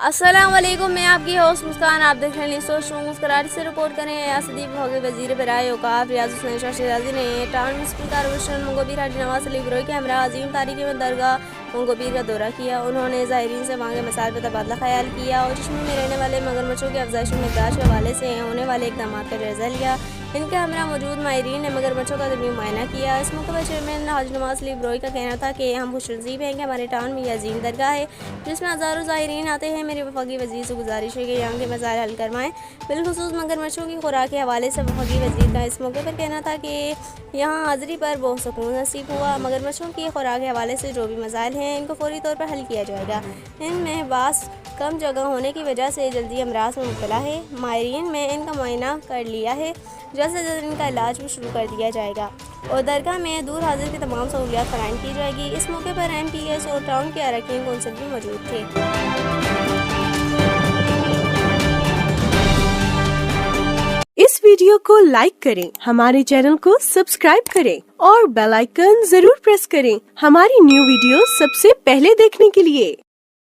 अस्सलाम वालेकुम, मैं आपकी होस्ट मुस्कान। आप देख रहे हैं सोच मुस्कराहट से रिपोर्ट करें। असदीप होगी वजीर बराए औकाफ रियाज हुसैन शाह शहजादी ने टाउन म्यूनसिपल कॉर्पोरेशन मंगोपीर हाजी नवाज अली गिरोह के हमरा अजीम तारीखी में दरगाह मंगोपीर का दौरा किया। उन्होंने ज़ायरीन से वहाँ के मसाइल पर तबादला ख्याल किया और चश्मे में रहने वाले मगरमच्छों की अफजाइश में निगराश के हवाले से होने वाले इकदाम का जायजा लिया। इनके हमरा मौजूद माहिरीन ने मगरमच्छों का तबी मुआयना किया। इस मौके पर चेयरमैन हाजी नवाज अली गिरोह का कहना था कि हम खुशनसीब हैं कि हमारे टाउन में यह अजीम दरगाह है जिसमें हज़ारों ज़ायरीन आते हैं। मेरे वफाकी वज़ीर से गुजारिश है कि यहाँ के मसाइल हल करवाएं। बिलखुसूस मगरमच्छों की खुराक के हवाले से वफाकी वज़ीर का इस मौके पर कहना था कि यहाँ हाज़िरी पर बहुत सुकून नसीब हुआ। मगरमच्छों की खुराक के हवाले से जो भी मसाइल हैं इनको फौरी तौर पर हल किया जाएगा। इनमें बास कम जगह होने की वजह से जल्दी अमराज में मुब्तला है। माहिरीन में इनका मुआयना कर लिया है, जल्द से जल्द इनका इलाज भी शुरू कर दिया जाएगा और दरगाह में दूर हाजिर की तमाम सहूलियात फराहम की जाएगी। इस मौके पर MPS और टाउन के अरकान कौंसिल भी मौजूद थे। इस वीडियो को लाइक करें, हमारे चैनल को सब्सक्राइब करें और बेल आइकन जरूर प्रेस करें हमारी न्यू वीडियो सबसे पहले देखने के लिए।